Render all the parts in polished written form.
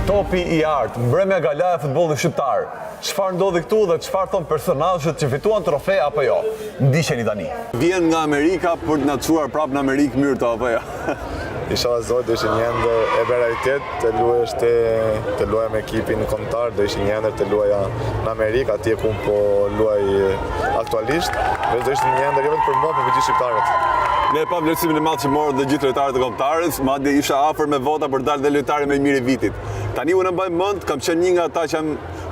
Topi I artë, mbrëmja gala e futbollit shqiptar. Çfarë ndodhi këtu dhe çfarë thon personazhet që fituan trofe apo jo? Ndiqeni tani. Vjen nga Amerika për të na çuar prapë në Amerikë myrto apo jo? Inshallah zot, do ishin një ëndër e realitet të luash të luaj me ekipin kombëtar, do ishin një ëndër të luaja në Amerikë, atje ku po luaj aktualisht, do ishte një ëndër jo vetëm për mua, por për gjithë shqiptarët. Ne pam vlerësimin e madh që morën dhe gjithë lojtarët e kombëtarës, madje isha afër me vota për dalë dhe lojtari më I mirë I vitit. Tani unë mbaj mend, kam qenë një nga ata që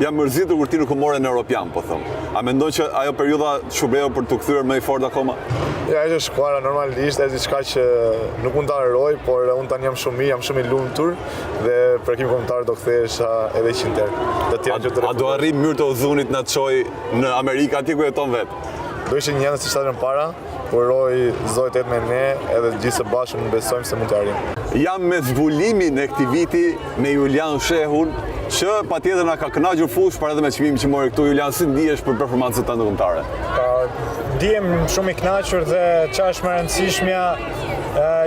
jam mërzitur kur ti nuk u morën në Europian, po them. A mendon që ajo periudha shurbejo për të kthyer më I fortë akoma? Ja, është shkuara normalisht, është diçka që nuk mund ta harroj, por unë tani jam shumë I lumtur dhe për ekimin kombëtar do kthehesh edhe 100 herë. A do arrim mirë të udhëzunit na çoj në Amerikë atje ku jeton vet? Do ishin një ëndër si shtatën para, uroj Zoti të jetë me ne edhe gjithë së bashku ne besojmë se mund të arrijmë. Jam me zbulimin e këtij viti me Julian Shehun, që patjetër na ka kënaqur fush para edhe me çmimin që mori këtu. Julian, si ndihesh për performancën tënde kombëtare? Ndihem shumë I kënaqur dhe çfarë është më e rëndësishmja,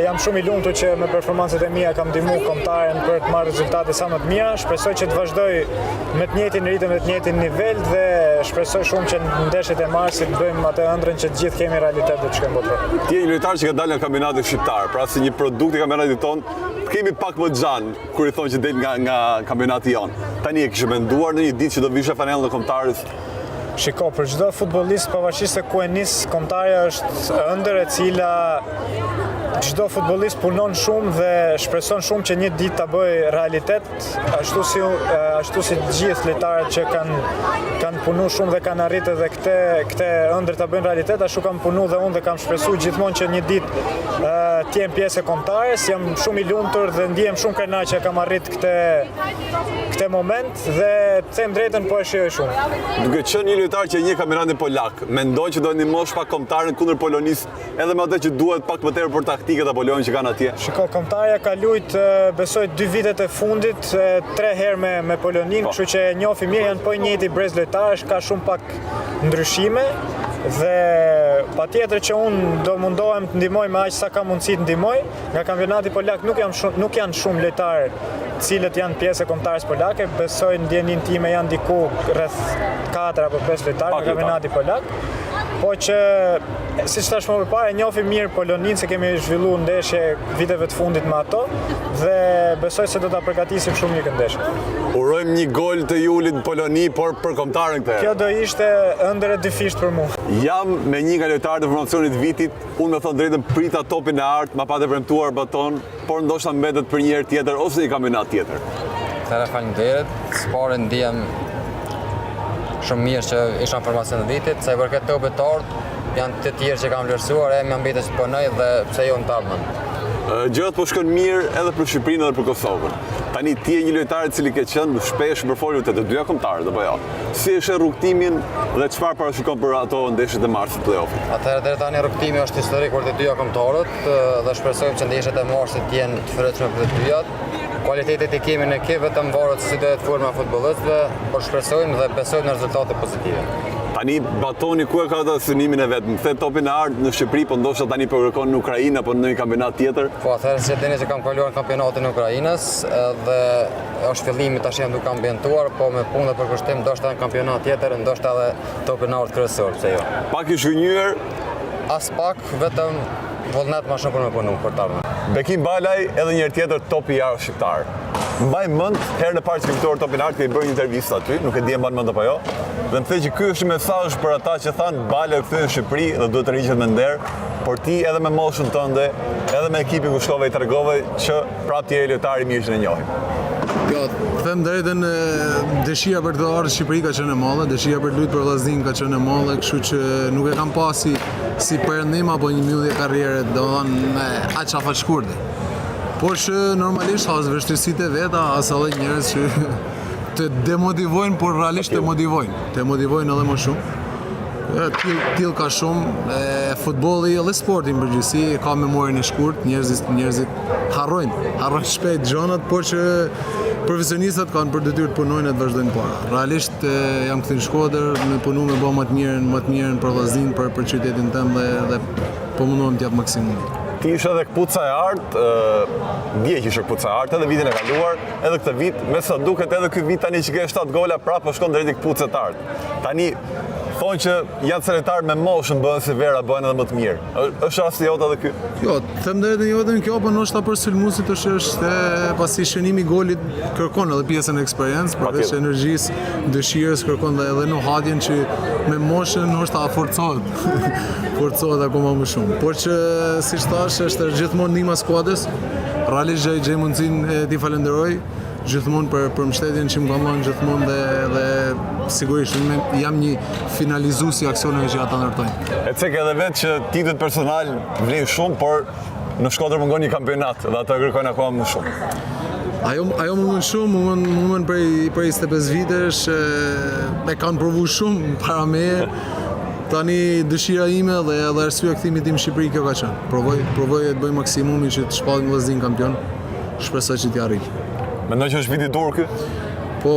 jam shumë I lumtur që me performancat e mia kam ndihmuar kombëtaren për të marrë rezultate sa më të mira. Shpresoj që të vazhdoj me të njëjtin ritëm, me të njëjtin nivel dhe shpresoj shumë që në ndeshjet e marsit të bëjmë atë ëndrrën që të gjithë kemi realitet dhe të shkojmë botror. Ti je një lojtar që ka dalë nga kampionati shqiptar, pra si një produkt I kampionatit ton, kemi pak më xhan kur I thonë që del nga kampionati jon. Tani e kishe menduar në një ditë që do vishe fanellën e kombëtarës? Shiko, për çdo futbollist, pavarësisht se ku e nis, kombëtarja është ëndër e cila çdo futbollist punon shumë dhe shpreson shumë që një ditë ta bëj realitet, ashtu si të gjithë lojtarët që kanë punuar shumë dhe kanë arritur edhe këtë ëndër ta bëjnë realitet, ashtu kam punuar dhe unë dhe kam shpresuar gjithmonë që një ditë të jem pjesë e kombëtarës. Jam shumë I lumtur dhe ndihem shumë kënaq që kam arrit këtë moment dhe të them drejtën po e shijoj shumë. Duke qenë një lojtar që një kampionatin polak, mendon që do ndihmosh pak kombëtarën kundër Polonisë, edhe me atë që duhet pak më tepër për taktikat apo lojën që kanë atje? Shiko, kombëtarja ka luajt besoj 2 vitet e fundit 3 herë me Polonin, kështu që e njoh mirë, janë po I njëjti brez lojtarësh, ka shumë pak ndryshime dhe patjetër që unë do mundohem të ndihmoj me aq sa kam mundësi të ndihmoj. Nga kampionati polak nuk janë shumë lojtarë cilët janë pjesë e kombëtarës polake, besoj ndjenin time janë diku rreth 4 apo 5 lojtarë në kampionati polak. Po që, siç thash më përpara, e njoh mirë Polonin se kemi zhvilluar ndeshje viteve të fundit me ato dhe besoj se do ta përgatisim shumë mirë këtë ndeshje. Urojmë një gol të Julit në Poloni, por për kombëtarën këtë. Kjo do ishte ëndër e dyfisht për mua. Jam me një nga lojtarët e formacionit vitit, unë me thënë drejtën prita topin e artë, ma patë premtuar baton, por ndoshta mbetet për një herë tjetër ose një kampionat tjetër. Faleminderit, sporën ndihem shumë mirë që isha në formacion të vitit, sa I përket topit të artë, janë të tjerë që kam vlerësuar, e më mbetet që punoj dhe pse jo në Tallman. Gjërat po shkojnë mirë edhe për Shqipërinë edhe për Kosovën. Tani ti je një lojtar I cili ke qenë shpesh në përfolje të dyja kombëtarët apo jo? Si e sheh rrugtimin dhe çfarë parashikon për ato ndeshjet e marsit play-offit? Atëherë deri tani rrugtimi është historik për të dyja kombëtarët dhe shpresojmë që ndeshjet e marsit të jenë të fërëtshme për të dyjat. Kualitetet I kemi në ekip vetëm varet se si do të forma futbollistëve, por shpresojmë dhe besojmë në rezultate pozitive. Tani Batoni ku e ka atë synimin e vet? Më the topin e artë në Shqipëri, po ndoshta tani po kërkon në Ukrainë apo në një kampionat tjetër? Po atëherë se dini që kam kaluar në kampionatin e Ukrainës dhe është fillimi tash jam duke ambientuar, po me punë dhe përkushtim ndoshta në kampionat tjetër, ndoshta edhe topin e artë kryesor, pse jo. Pak I zhgënjur? As pak, vetëm vullnet më shumë për me punu për Tallman. Bekim Balaj edhe një herë tjetër topi I artë shqiptar. Mbaj mend herën e parë që fituar topin e artë, ke bërë një intervistë aty, nuk e di e mban mend apo jo. Dhe më the që ky është një mesazh për ata që thanë Bala kthyen në Shqipëri dhe duhet të rriqet me nder, por ti edhe me moshën tënde, edhe me ekipin ku shkove I tregove që prapë ti je lojtar I mirë që ne njohim. Jo, them drejtën, dëshira për të ardhur në Shqipëri ka qenë e madhe, dëshira për të luajtur për vllaznin ka qenë e madhe, kështu që nuk e kam pasi si perëndim apo një mbyllje karriere, domethënë me aq afat shkurtë. Por që normalisht has vështirësitë e veta, as edhe njerëz që të demotivojnë, por realisht të motivojnë edhe më shumë. Tillë ka shumë, futbolli edhe sporti në përgjithësi ka memorien e shkurtë, njerëzit harrojnë shpejt gjonat, por që profesionistat kanë për detyrë të punojnë e të vazhdojnë para. Realisht jam këtu në Shkodër, me punu me bë më të mirën për vllaznin, për qytetin tëm dhe po mundohem të jap maksimum. Ti ishe edhe këpuca e artë, dje që ishe këpuca e artë, edhe vitin e kaluar, edhe këtë vit, me sa duket edhe këtë vit tani që ke 7 gola, prapë shkon drejt i këpucët e artë. Tani, thonë që janë seletarë me moshën bëhen si vera, bëhen edhe më të mirë. Është rasti jote edhe ky? Jo, them drejtën jotën kjo, po ndoshta për sulmuesit është pasi shënimi i golit kërkon edhe pjesën e eksperiencë, përveç energjisë, dëshirës, kërkon edhe nuhatjen që me moshën ndoshta forcohet. Forcohet akoma më shumë. Por që siç thash, është gjithmonë ndihma e skuadrës. Realisht gjej mundësinë ti falenderoj gjithmonë për mbështetjen që më ka dhënë gjithmonë dhe sigurisht jam një finalizues i aksioneve që ata ndërtojnë. E cek edhe vetë që titullet personal vlen shumë, por në Shkodër mungon një kampionat dhe ata kërkojnë akoma më shumë. Ajo mungon shumë, mungon prej 25 vitesh, e kanë provu shumë para meje. Tani dëshira ime dhe arsyeja e kthimit tim në Shqipëri kjo ka qenë. Provoj të bëj maksimumin që të shpallim vllaznin kampion. Shpresoj që t'i arrij. Mendoj që është viti dur ky? Po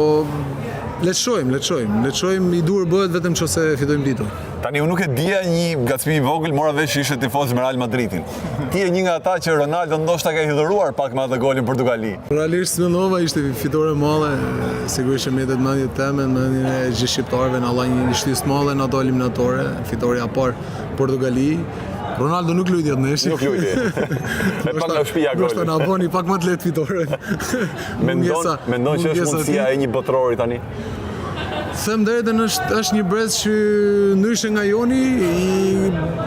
le të shohim, i dur bëhet vetëm nëse fitojmë titull. Tani unë nuk e dija një gacmi i vogël, mora vesh që ishte tifoz me Real Madridin. Ti je një nga ata që Ronaldo ndoshta ka hidhuruar pak me atë golin Portugali. Realisht Smenova ishte fitore e madhe, sigurisht mbetet mendjet teme, mendjen e gjithë shqiptarëve, na dha një shtys të madhe në ato eliminatore, fitoria e parë Portugali. Ronaldo nuk luajti atë nesh. Nuk luajti. E pak nga shtëpia golin. Ndoshta na bëni pak më të lehtë fitore. Mendon që është mundësia e një botërori tani? Them drejtën është një brez që ndryshe nga Joni,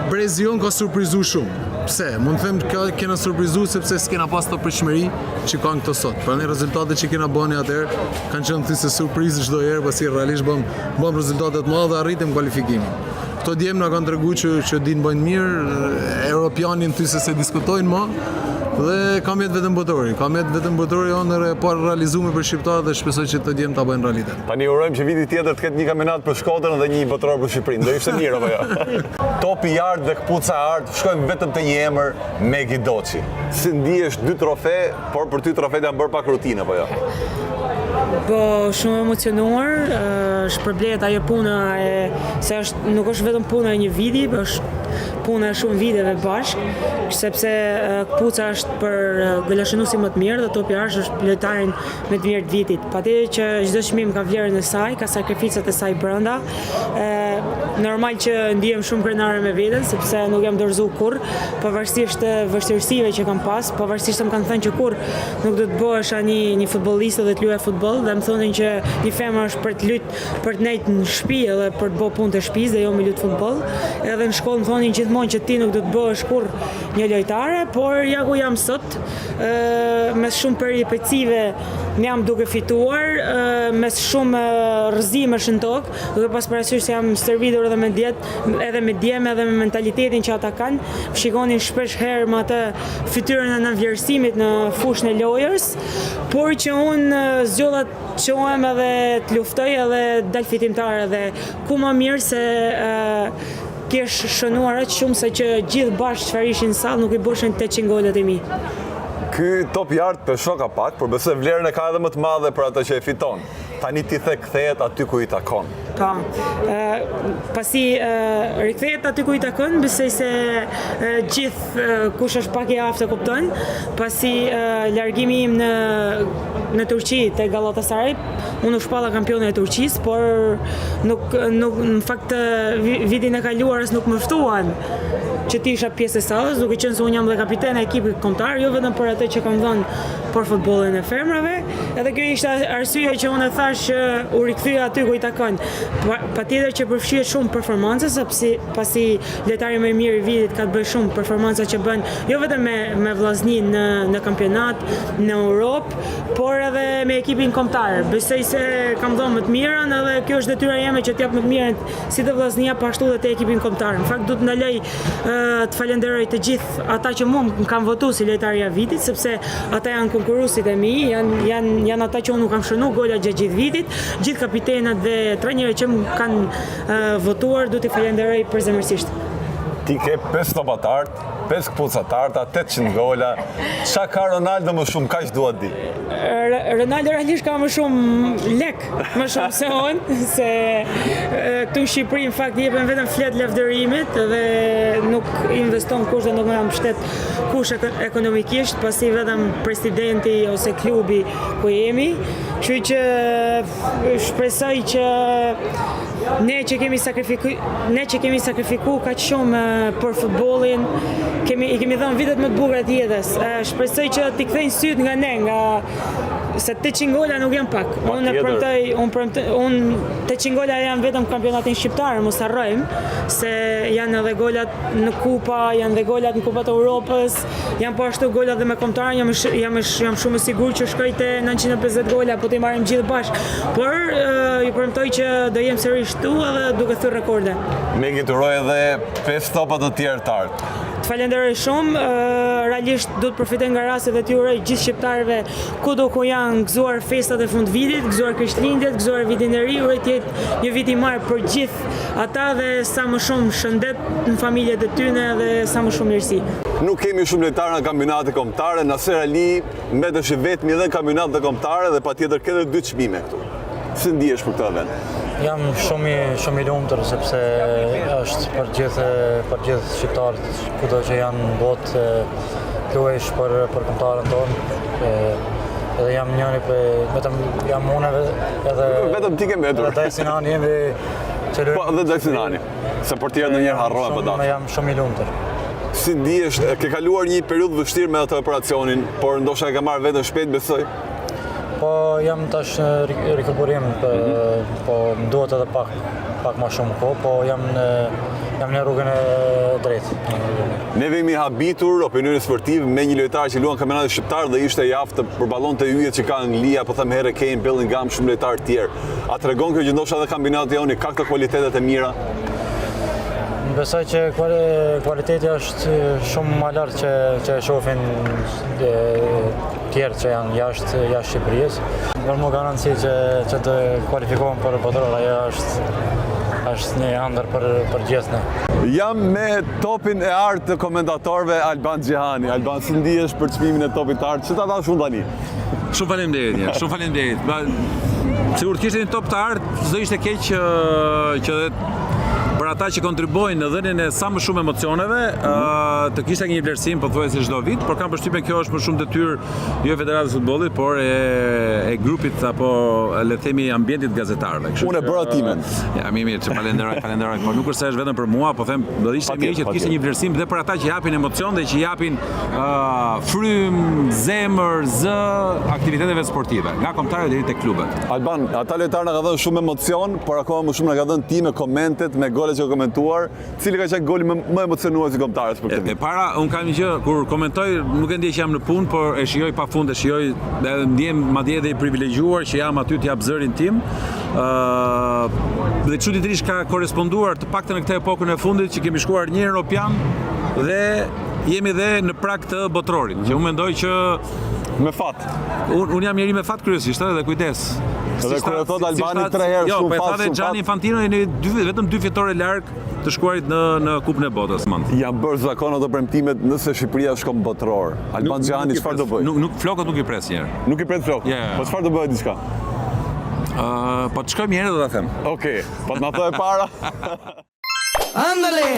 brezi jon ka surprizu shumë. Pse? Mund të them kena surprizu sepse s'kena pas të pritshmëri që kanë këto sot. Prandaj rezultatet që kena bënë atëherë kanë qenë thjesht surprizë çdo herë, pasi realisht bëm rezultate të mëdha dhe arritëm kualifikimin. Këto djemë na kanë treguar që dinë bëjnë mirë, europianin thjesht se diskutojnë më. Dhe kam jetë vetëm botërori ëndër e parë realizuar për shqiptarët dhe shpresoj që të djem ta bëjnë realitet. Tani urojmë që viti tjetër të ketë një kampionat për Shkodrën dhe një botëror për Shqipërinë. Do ishte mirë apo jo? Topi i artë dhe këpuca e artë shkojmë vetëm te një emër, Megi Doçi. Si ndihesh 2 trofe, por për ty trofet janë bërë pak rutinë apo jo? Po shumë emocionuar, shpërblet ajo puna se nuk është vetëm puna e një viti, është puna e shumë viteve bashkë, sepse këpuca është për golashënuesin më të mirë dhe topi i artë është lojtarin më të mirë të vitit. Patjetër që çdo çmim ka vlerën e saj, ka sakrificat e saj brenda. Normal që ndihem shumë krenare me veten, sepse nuk jam dorëzuar kurrë, pavarësisht vështirësive që kam pas, pavarësisht se më kanë thënë që kurrë nuk do të bëhesh një futbollist dhe të luaj futboll, dhe më thonin që një femër është për të për të nejtë në shtëpi edhe për të bërë punë të shtëpisë dhe jo me lut futboll. Edhe në shkollë më thonin gjithmonë që ti nuk do të bëhesh kurrë një lojtare, por ja ku jam sot, mes shumë peripecive më jam duke fituar, mes shumë rrëzimesh në tokë, duke pas parasysh se jam servitur edhe me djem edhe me mentalitetin që ata kanë. Shikonin shpesh herë me atë fytyrën e nënvlerësimit në fushën e lojës, por që unë zgjolla të qohem edhe të luftoj edhe dal fitimtare dhe ku më mirë se kesh shënuar aq shumë se që gjithë bashkë çfarë ishin në sallë nuk i bëshin 800 golet e mi. Ky top i artë për shoka pak, por besoj vlerën e ka edhe më të madhe për atë që e fiton. Tani ti the kthehet aty ku i takon. Po. Pasi rikthehet aty ku i takon, besoj se gjithë kush është pak i aftë e kupton, pasi largimi im në Turqi te Galatasaray, unë u shpalla kampione e Turqisë, por nuk në fakt vitin e kaluar nuk më ftuan që ti isha pjesë e sallës, duke qenë se unë jam dhe kapiten e ekipit kombëtar, jo vetëm për atë që kam dhënë për futbollin e femrave. Edhe kjo ishte arsyeja që unë thash që u rikthya aty ku i takon. Patjetër që përfshihet shumë performanca, pasi lojtari më i mirë i vitit ka të bëjë shumë performanca që bën jo vetëm me vllaznin në kampionat, në Europë, por edhe me ekipin kombëtar. Besoj se kam dhënë më të mirën, edhe kjo është detyra jeme që t'jap më të mirën si të vllaznia, po ashtu edhe te ekipin kombëtar. Në fakt do të ndaloj të falenderoj të gjithë ata që mua më kanë votuar si lojtaria e vitit, sepse ata janë konkurruesit e mi, janë ata që unë kam shënuar gola gjatë gjithë vitit, gjithë kapitenët dhe trajnerët që më kanë votuar, do t'i falenderoj përzemërsisht. Ti ke 5 topatartë, 5 kpuca tarta, 800 gola. Çka ka Ronaldo më shumë, kaq dua di. Ronaldo realisht ka më shumë lek, më shumë se unë, se këtu në Shqipëri në fakt jepen vetëm flet lavdërimit dhe nuk investon kush dhe nuk më mbështet kush ekonomikisht, pasi vetëm presidenti ose klubi ku jemi. Kështu që shpresoj që ne që kemi sakrifiku kaq shumë për futbollin, i kemi dhënë vitet më të bukura të jetës. Shpresoj që t'i kthejnë syt nga ne, se 800 gola nuk janë pak. Unë 800 gola janë vetëm kampionatin shqiptar, mos harrojmë se janë edhe golat në kupa, janë dhe golat në kupat e Europës, janë po ashtu golat dhe me kombëtarën, jam shumë i sigurt që shkoj te 950 gola, po t'i marrim gjithë bashkë. Por ju premtoj që do jem sërish tu edhe duke thyrë rekorde. Me gituroj edhe 5 topa të tjerë të ardhmë. Të falenderoj shumë, realisht du të përfitoj nga rastet dhe t'ju uroj gjithë shqiptarëve kudo ku janë gëzuar festat e fundvitit, gëzuar Krishtlindjet, gëzuar vitin e ri, uroj të jetë një vit i marrë për gjithë ata dhe sa më shumë shëndet në familjet e tyne dhe sa më shumë mirësi. Nuk kemi shumë lojtarë nga kampionatet kombëtare, Nasser Ali mbetesh i vetmi edhe në kampionatet kombëtare dhe patjetër ke edhe 2 çmime këtu. Si ndihesh për këtë event? Jam shumë i lumtur sepse është për gjithë shqiptarët kudo që janë në botë luajsh për kombëtarën tonë. Edhe jam njëri vetëm jam unë edhe vetëm ti ke mbetur. Edhe Dajsinani jemi që Po edhe Dajsinani. Se për tjerë ndonjëherë harrohen për datë. Jam shumë i lumtur. Si ndihesh, ke kaluar një periudhë vështirë me atë operacionin, por ndoshta e ke marrë veten shpejt, besoj. Po jam tash në rikuperim, po më duhet edhe pak më shumë kohë, po jam në rrugën e drejtë. Ne vemi habitur opinioni sportiv me një lojtar që luan kampionatin shqiptar dhe ishte jaftë për ballonte yjet që ka Anglia, po them Harry Kane, Bellingham, shumë lojtarë të tjerë. A tregon kjo që ndoshta edhe kampionati joni ka këto cilëtetet e mira? Besoj që kualiteti është shumë më lart që e shohin tjerë që janë jashtë Shqipërisë. Për mua garanci që të kualifikohen për botror, ajo është një ëndër për gjithë ne. Jam me topin e artë të komentatorëve Alban Xhihani. Alban, si ndihesh për çmimin e topit të artë? Që ta dhash unë tani? Shumë faleminderit, shumë faleminderit. Sigur të kishte një top të artë, s'do ishte keq që për ata që kontribuojnë në dhënien e sa më shumë emocioneve, të kishte një vlerësim pothuajse çdo vit, por kam përshtypjen kjo është më shumë detyrë jo e Federatës Futbollit, por e grupit apo le të themi ambientit gazetarëve. Unë e bëra timen. Ja, mirë, që falenderoj, por nuk është se është vetëm për mua, po them, do ishte mirë që të kishte një vlerësim dhe për ata që japin emocion dhe që japin frym, zemër, zë aktiviteteve sportive, nga kombëtarët deri tek klubet. Alban, ata lojtarë na ka dhënë shumë emocion, por akoma më shumë na ka dhënë ti me komentet, me golet që komentuar, cili ka qenë goli më emocionues i kombëtarës për këtë? E para, unë kam një gjë, kur komentoj, nuk e ndjej që jam në punë, por e shijoj pafund, e shijoj dhe ndjem madje edhe i privilegjuar që jam aty të jap zërin tim. Dhe çuditërisht ka koresponduar të paktën në këtë epokën e fundit që kemi shkuar një Europian dhe jemi dhe në prag të botrorit, që unë mendoj që me fat. Unë jam njeri me fat kryesisht, dhe kujdes. Edhe kur e thot Albani 3 herë jo, shumë fat. Jo, po Gianni Infantino vetëm 2 fitore larg të shkuarit në Kupën e Botës. Janë bërë zakon ato premtimet nëse Shqipëria shkon botror. Alban Xhihani çfarë do bëj? Nuk flokët nuk i pres njerë. Nuk i pret flokët. Po çfarë do bëhet diçka? Po të shkojmë njëherë do ta them. Okej, po të na thoj para. Ándale.